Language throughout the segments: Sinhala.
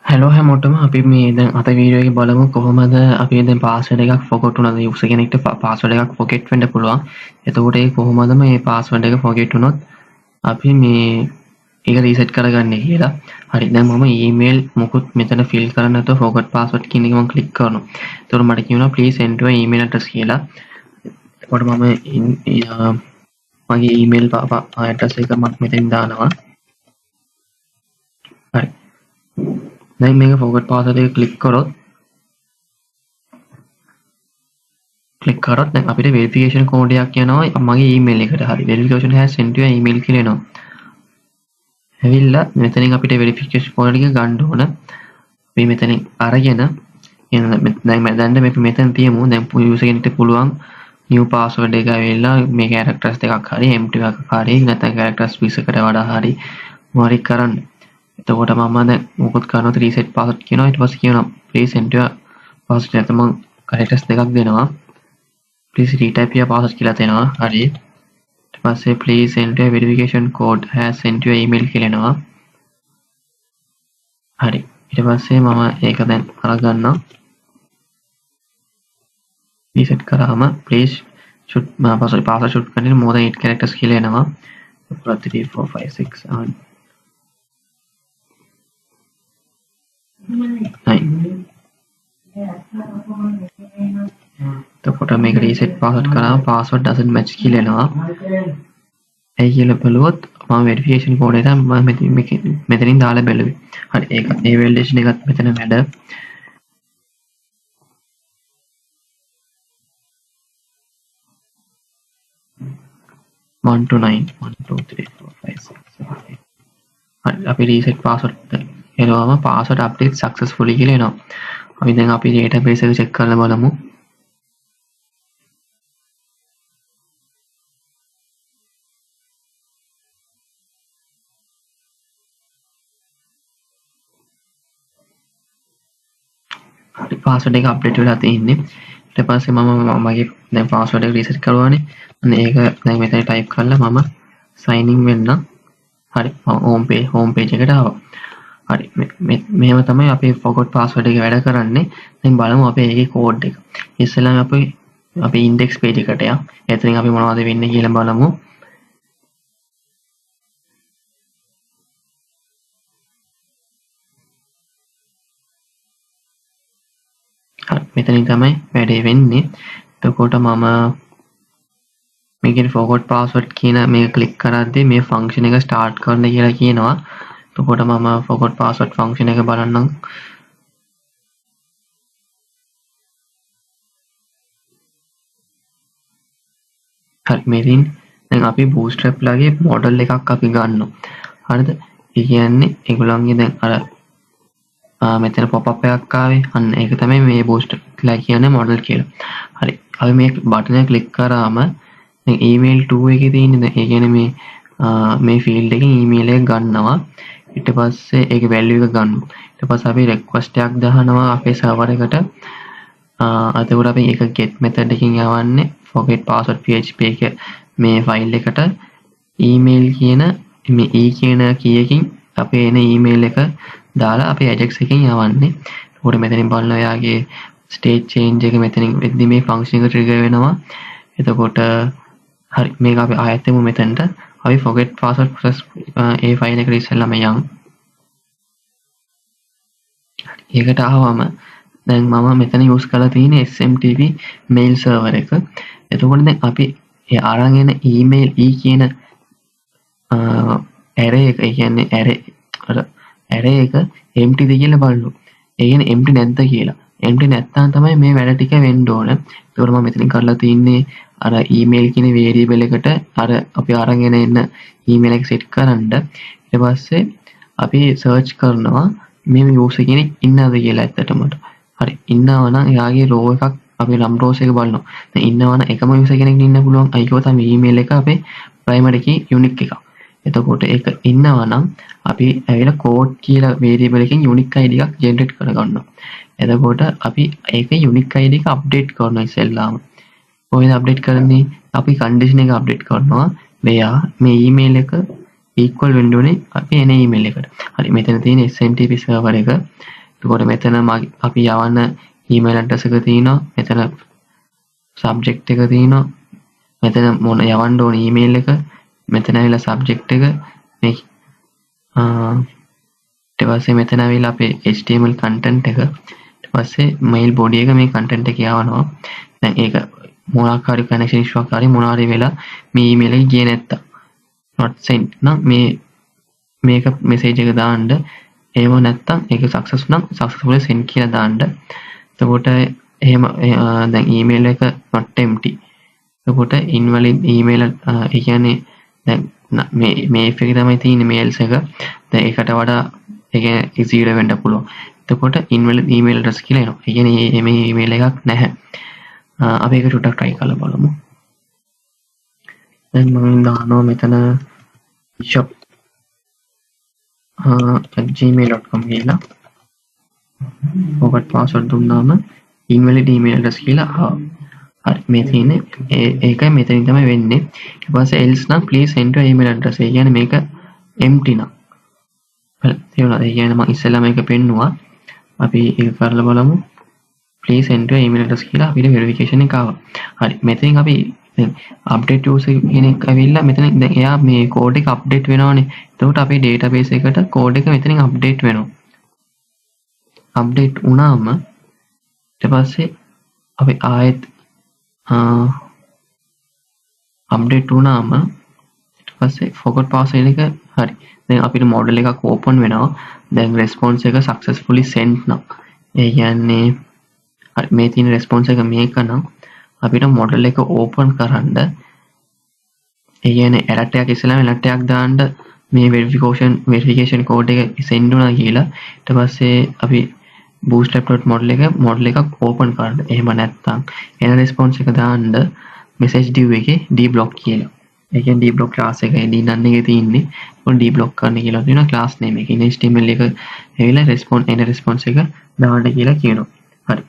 හැලෝ හැමෝටම අපි මේ දැන් අද වීඩියෝ එකේ බලමු කොහොමද අපි දැන් පාස්වර්ඩ් එකක් ෆොගට් වුණාද යූසර් කෙනෙක්ට පාස්වර්ඩ් එකක් ෆොගට් වෙන්න පුළුවන්. එතකොට ඒක කොහොමද මේ පාස්වර්ඩ් එක ෆොගට් වුණොත් අපි මේ ඒක රීසෙට් කරගන්නේ කියලා. හරි දැන් මම ඊමේල් මොකුත් මෙතන ෆිල් කරන්න නැතුව ෆොගට් පාස්වර්ඩ් කියන එක මම ක්ලික් කරනවා. එතකොට මට කියනවා please enter your email address කියලා. එතකොට මම මගේ ඊමේල් ඇඩ්‍රස් එක මම මෙතෙන් දානවා. හරි. දැන් මේක ෆොගට් පාස්වර්ඩ් එක ක්ලික් කරොත් දැන් අපිට වෙරිෆිකේෂන් කෝඩ් එකක් යනවා මගේ ඊමේල් එකට. හරි verification has sent you an email කියලා එනවා. ඇවිල්ලා මෙතනින් අපිට වෙරිෆිකේෂන් කෝඩ් එක ගන්න ඕන. අපි මෙතනින් අරගෙන දැන් මේ මෙතන තියමු. දැන් යූසර් කෙනෙක්ට පුළුවන් new password එක ඇවිල්ලා මේ characters දෙකක් හරි empty එකක් හරි නැත්නම් characters 20කට වඩා හරි මොහරි කරන්න. එතකොට මම දැන් මොකද කරනවද reset password කියනවා. ඊට පස්සේ කියනවා please enter your password. නැත්නම් මම characters දෙකක් දෙනවා. please retype your password කියලා දෙනවා. හරි. ඊට පස්සේ please enter verification code has sent you email කියලා එනවා. හරි. ඊට පස්සේ මම ඒක දැන් අරගන්නවා. reset කරාම please should password should contain more than 8 characters කියලා එනවා. 3 4 5 6 7 එතකොට මේක රීසෙට් පාස්වර්ඩ් කරාම පාස්වර්ඩ් doesn't match කියලා එනවා. ඒ කියලා බලුවොත් මම වෙරිෆිකේෂන් කෝඩ් එක මම මෙතනින් දාලා බැලුවේ. හරි ඒක ඒ වැලිඩේෂන් එකත් මෙතන වැඩ. 1 to 9 1 2 3 4 5 6 7 8. හරි අපි රීසෙට් පාස්වර්ඩ් එනවාම පාස්වර්ඩ් අප්ඩේට් සක්සස්ෆුලි කියලා එනවා. අපි දැන් අපි ඩේටාබේස් එක චෙක් කරලා බලමු. හරි පාස්වර්ඩ් එක අප්ඩේට් වෙලා තියෙන්නේ. ඊට පස්සේ මම මගේ දැන් පාස්වර්ඩ් එක රීසෙට් කරුවානේ. අන්න ඒක දැන් මෙතන ටයිප් කරලා මම sign in වෙන්න. හරි මම home page එකට ආවා. හරි මෙහෙම තමයි අපි forgot password එක වැඩ කරන්නේ. දැන් බලමු අපේ ඒකේ කෝඩ් එක. ඉස්සෙල්ලාම අපි index page එකට යමු. එතනින් අපි මොනවද වෙන්නේ කියලා බලමු. හරි මෙතනින් තමයි වැඩේ වෙන්නේ. එතකොට මම මේකේ forgot password කියන මේක ක්ලික් කරද්දී මේ function එක start කරන්න කියලා කියනවා. එතකොට මම forgot password function එක බලන්නම්. හරි මෙතනින් දැන් අපි bootstrap ලගේ model එකක් අපි ගන්නවා. හරිද? ඒ කියන්නේ ඒගොල්ලන්ගේ දැන් අර මෙතන pop up එකක් ආවේ. අන්න ඒක තමයි මේ bootstrap ලා කියන්නේ model කියලා. හරි. අපි මේ බටන් එක ක්ලික් කරාම දැන් email 2 එකේ තියෙන්නේ දැන් ඒ කියන්නේ මේ field එකෙන් email එක ගන්නවා. ඊට පස්සේ ඒකේ value එක ගන්නවා. ඊට පස්සේ අපි request එකක් දානවා අපේ server එකට. එතකොට අපි ඒක get method එකකින් යවන්නේ forget password php එක මේ file එකට email කියන මේ e කියන key එකකින් අපේ එන email එක දාලා අපි ajax එකකින් යවන්නේ. එතකොට මෙතනින් බලනවා එයාගේ state change එක මෙතනින් වෙද්දි මේ function එක trigger වෙනවා. එතකොට හරි මේක අපි ආයෙත් එමු මෙතනට. අපි forget password process ඒ file එකට ඉස්සෙල්ලාම යමු. ඒකට ආවම දැන් මම මෙතන use කරලා තියෙන්නේ SMTP mail server එක. එතකොට දැන් අපි ඒ අරන් එන email e කියන array එක කියන්නේ array එක empty ද කියලා බලන්න. ඒ කියන්නේ empty නැද්ද කියලා. empty නැත්නම් තමයි මේ වැඩ ටික වෙන්න ඕන. ඒකට මම මෙතනින් කරලා තින්නේ අර email කියන variable එකට අර අපි අරන් එන email එක set කරන්න. ඊට පස්සේ අපි search කරනවා මේ user කෙනෙක් ඉන්නවද කියලා ඇත්තටම. හරි ඉන්නවා නම් එයාගේ row එකක් අපි num rows එක බලනවා. දැන් ඉන්නවා නම් එකම user කෙනෙක් ඉන්න පුළුවන්. අයිකෝ තමයි email එක අපේ primary key unique එක. එතකොට ඒක ඉන්නවා නම් අපි ඇවිල්ලා code කියලා variable එකකින් unique id එකක් generate කරගන්නවා. එතකොට අපි ඒක unique id එක update කරනවා ඉස්සෙල්ලාම. කොහොමද update කරන්නේ? අපි condition එක update කරනවා. මෙයා මේ email එක equal වෙන්න ඕනේ අපි එන email එකට. හරි මෙතන තියෙන SMTP server එක. එතකොට මෙතන අපි යවන්න ඊමේල් ඇඩ්‍රස් එක තියෙනවා. මෙතන සබ්ජෙක්ට් එක තියෙනවා. මෙතන මොන යවන්න ඕන ඊමේල් එක. මෙතන ඇවිල්ලා සබ්ජෙක්ට් එක. මේ ඊට පස්සේ මෙතන ඇවිල්ලා අපේ HTML content එක. ඊට පස්සේ mail body එක මේ content එක යවනවා. දැන් ඒක මොනවාක් හරි connection issue එකක් හරි මොනවා හරි වෙලා මේ email එක ගියේ නැත්තම් not sent නම් මේක message එක දාන්න. එහෙම නැත්තම් ඒක success නම් successfully send කියලා දාන්න. එතකොට එහෙම දැන් email එක not empty. එතකොට invalid email ඒ කියන්නේ දැන් මේ if එකේ තමයි තියෙන්නේ mails එක. දැන් ඒකට වඩා ඒ කියන්නේ zero වෙන්න පුළුවන්. එතකොට invalid email address කියලා එනවා. ඒ කියන්නේ මේ email එකක් නැහැ. අපි ඒක ටිකක් try කරලා බලමු. දැන් මම දානවා මෙතන shop gmail.com කියලා. forgot password දුන්නාම invalid email address කියලා හරි මේ තියෙන්නේ ඒකයි මෙතනින් තමයි වෙන්නේ. ඊට පස්සේ else නම් please send your email address. ඒ කියන්නේ මේක empty නම්. හරි තේරුණාද? ඒ කියන්නේ මම ඉස්සෙල්ලා මේක පෙන්නුවා. අපි ඒක කරලා බලමු. please send your email address කියලා අපිට verification එක ආවා. හරි මෙතනින් අපි දැන් update user කෙනෙක් ඇවිල්ලා මෙතන දැන් එයා මේ code එක update වෙනවනේ. එතකොට අපේ database එකට code එක මෙතනින් update වෙනවා. update වුණාම ඊට පස්සේ අපි ආයෙත් update වුණාම ඊට පස්සේ forgot password එක හරි. දැන් අපිට model එකක් open වෙනවා. දැන් response එක successfully sent නම්. ඒ කියන්නේ හරි මේ තියෙන response එක මේක නම් අපිට model එක open කරන්න ඒ කියන්නේ alert එකක් ඉස්සෙල්ලාම alert එකක් දාන්න මේ verification code එක send වුණා කියලා. ඊට පස්සේ අපි bootstrap.model එකක් open කරන්න. එහෙම නැත්නම් එන response එක දාන්න message div එකේ dblock කියලා. ඒ කියන්නේ dblock class එකේ d9 එකේ තියෙන්නේ. ඒක dblock කරන්න කියලා තියෙනවා class name එකේ. HTML එක ඇවිල්ලා response එක දාන්න කියලා කියනවා. හරි.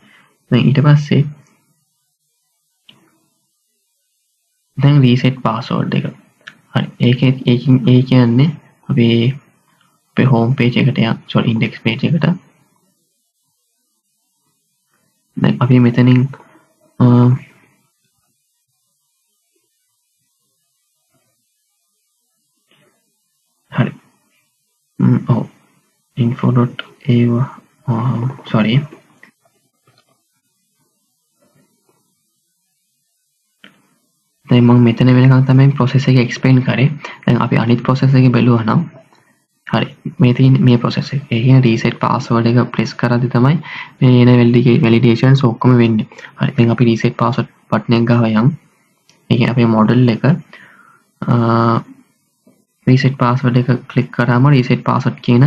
දැන් ඊට පස්සේ දැන් reset password එක. හරි. ඒ කියන්නේ අපේ home page එකට index page එකට දැන් අපි මෙතනින් හරි info.ava sorry දැන් මම මෙතන වෙනකන් තමයි process එක explain කරේ. දැන් අපි අනිත් process එක බැලුවා නම් හරි මේ තියෙන මේ process එක. ඒ කියන්නේ reset password එක press කරද්දි තමයි මේ එන validations ඔක්කොම වෙන්නේ. හරි දැන් අපි reset password button එක ගාව යමු. ඒ කියන්නේ අපේ model එක reset password එක click කරාම reset password කියන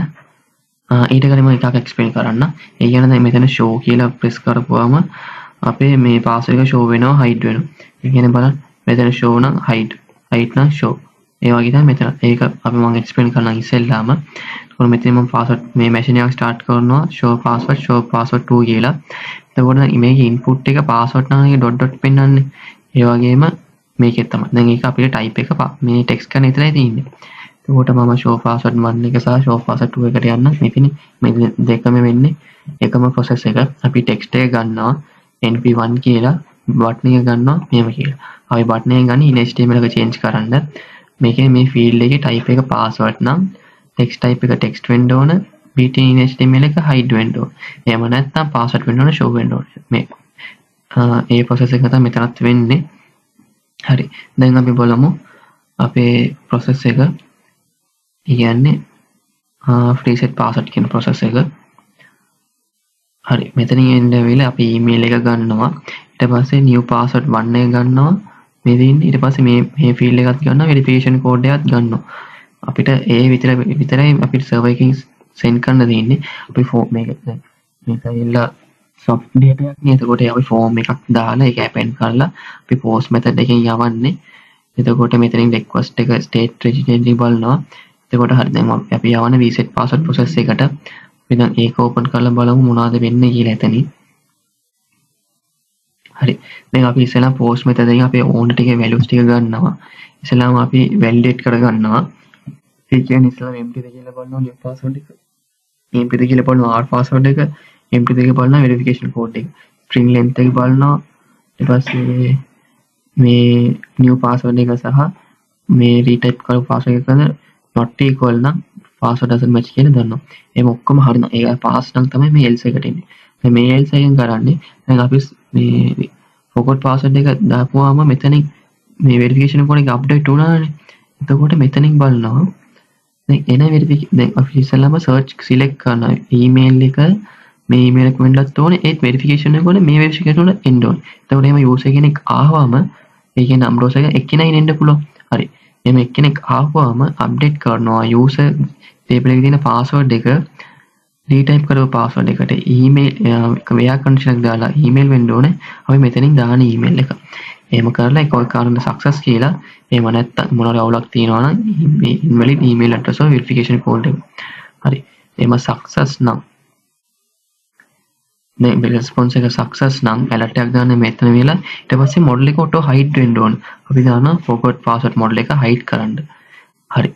ඊට කලින් මම එකක් explain කරන්න. ඒ කියන්නේ දැන් මෙතන show කියලා press කරපුවාම අපේ මේ password එක show වෙනවා hide වෙනවා. ඒ කියන්නේ බලන්න මෙතන show නම් hide නම් show ඒ වගේ තමයි මෙතන ඒක අපි මම explain කරනවා ඉස්සෙල්ලාම. එතකොට මෙතන මම password මේ machine එක start කරනවා show password 2 කියලා. එතකොට මේකේ input එක password නම් ඒක dot පෙන්නන්නේ. ඒ වගේම මේකෙත් තමයි. දැන් ඒක අපිට type එක මේ text එක විතරයි තියෙන්නේ. එතකොට මම show password 1 එක සහ show password 2 එකට යන්න. මෙතන මේ දෙකම වෙන්නේ එකම process එක. අපි text එක ගන්නවා np1 කියලා button එක ගන්නවා මෙහෙම කියලා. අපි button එක ගන්න HTML එක change කරන්න. මේකේ මේ field එකේ type එක password නම් text type එක text වෙන්න ඕන btn HTML එක hide වෙන්න ඕන. එහෙම නැත්නම් password වෙන්න ඕන show වෙන්න ඕන. මේ ඒ process එක තමයි මෙතනත් වෙන්නේ. හරි. දැන් අපි බලමු අපේ process එක කියන්නේ reset password කියන process එක. හරි. මෙතනින් එන්න වෙලාව අපි email එක ගන්නවා. ඊට පස්සේ new password 1 එක ගන්නවා. මේ දෙන්නේ ඊට පස්සේ මේ field එකත් ගන්නවා verification code එකත් ගන්නවා. අපිට ඒ විතරයි අපිට server එකකින් send කරන්න දෙන්නේ. අපි form මේක ඇවිල්ලා soft data එකක් නේ. එතකොට අපි form එකක් දාලා ඒක append කරලා අපි post method එකෙන් යවන්නේ. එතකොට මෙතනින් request එක state registry බලනවා. එතකොට හරි දැන් අපි යවන reset password process එකට අපි දැන් ඒක open කරලා බලමු මොනවද වෙන්නේ කියලා එතනින්. හරි. දැන් අපි ඉස්සෙල්ලා post method එකෙන් අපේ ඕන ටිකේ values ටික ගන්නවා. ඉස්සෙල්ලාම අපි validate කරගන්නවා. ඒ කියන්නේ ඉස්සෙල්ලා empty ද කියලා බලනවා new password එක. mp3 කියලා බලනවා r password එක, mp3 එක බලනවා verification code එක, string length එක බලනවා, ඊට පස්සේ මේ new password එක සහ මේ retype කරපු password එක කරන not equal නම් password doesn't match කියලා දන්නවා. එහෙම ඔක්කොම හරිනම් ඒක pass නම් තමයි මේ else එකට එන්නේ. දැන් මේ else එකෙන් කරන්නේ දැන් අපි මේ forgot password එක දාපුවාම මෙතනින් මේ verification code එක update වුණානේ. එතකොට මෙතනින් බලනවා දැන් එන verification දැන් අපි ඉස්සෙල්ලාම search select කරනවා email එක මේ email එක වෙන්නත් ඕනේ ඒත් verification එක ඕනේ මේ verification වල එන්න ඕනේ. එතකොට එහෙම user කෙනෙක් ආවම ඒ කියන්නේ අම්රෝස් එක එක්කෙනයි එන්න පුළුවන්. හරි. එහෙම එක්කෙනෙක් ආවම අප්ඩේට් කරනවා user table එකේ තියෙන password එක retype කරපු password එකට email ව්‍යා කන්ඩිෂන් එක දාලා email වෙන්න ඕනේ. අපි මෙතනින් දාන email එක. එහෙම කරලා ඒක ඔය කාරණා success කියලා එහෙම නැත්නම් මොනවාරි අවුලක් තියෙනවා නම් මේ invalid email address or verification code එක. හරි. එහෙම success නම් දැන් response එක success නම් alert එකක් දාන්න මෙතන වෙලා ඊට පස්සේ model එක auto hide වෙන්න ඕන. අපි දානවා forgot password model එක hide කරන්න. හරි.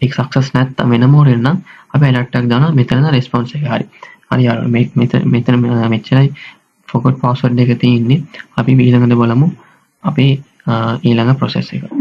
ඒක success නැත්නම් වෙන මොකෙන් නම් අපි alert එකක් දානවා මෙතන response එක. හරි. හරි මෙතන මෙච්චරයි forgot password එක තියෙන්නේ. අපි ඊළඟට බලමු අපි ඊළඟ process එක.